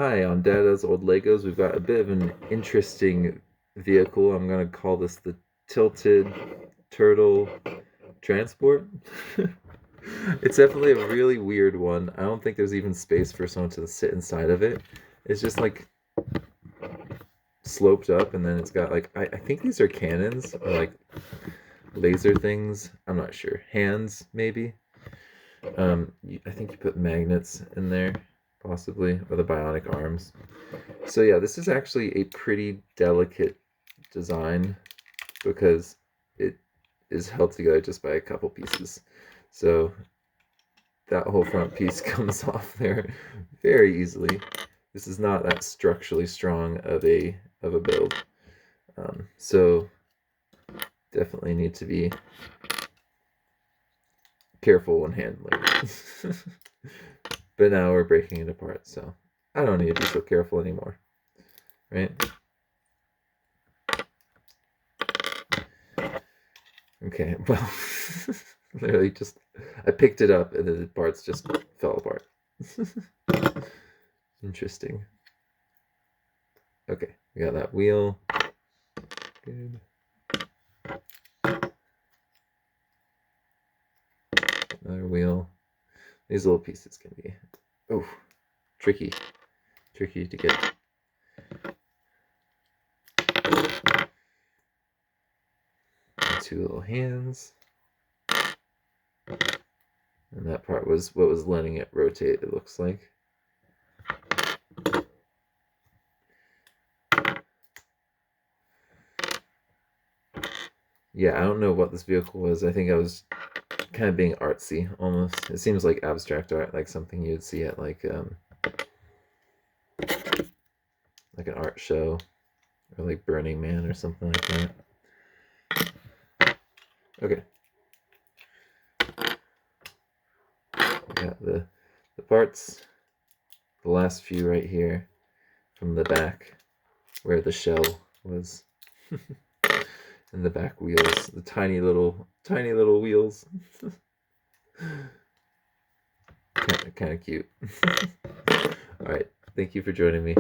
Hi, on Dada's Old Legos, we've got a bit of an interesting vehicle. I'm going to call this the Tilted Turtle Transport. It's definitely a really weird one. I don't think there's even space for someone to sit inside of it. It's just like sloped up, and then it's got like, I think these are cannons or like laser things. I'm not sure. Hands, maybe. I think you put magnets in there, possibly, or the bionic arms. So yeah, this is actually a pretty delicate design because it is held together just by a couple pieces. So that whole front piece comes off there very easily. This is not that structurally strong of a build. So definitely need to be careful when handling it. But now we're breaking it apart, so I don't need to be so careful anymore, right? Okay, well, literally just, I picked it up and then the parts just fell apart. Interesting. Okay, we got that wheel. Good. Another wheel. These little pieces can be, oh, tricky. Tricky to get. Two little hands. And that part was what was letting it rotate, it looks like. Yeah, I don't know what this vehicle was. I think I was kind of being artsy almost. It seems like abstract art, like something you'd see at like an art show or like Burning Man or something like that. Okay. We got the parts, the last few right here from the back where the shell was. And the back wheels, the tiny little wheels. Kind of cute. All right, thank you for joining me.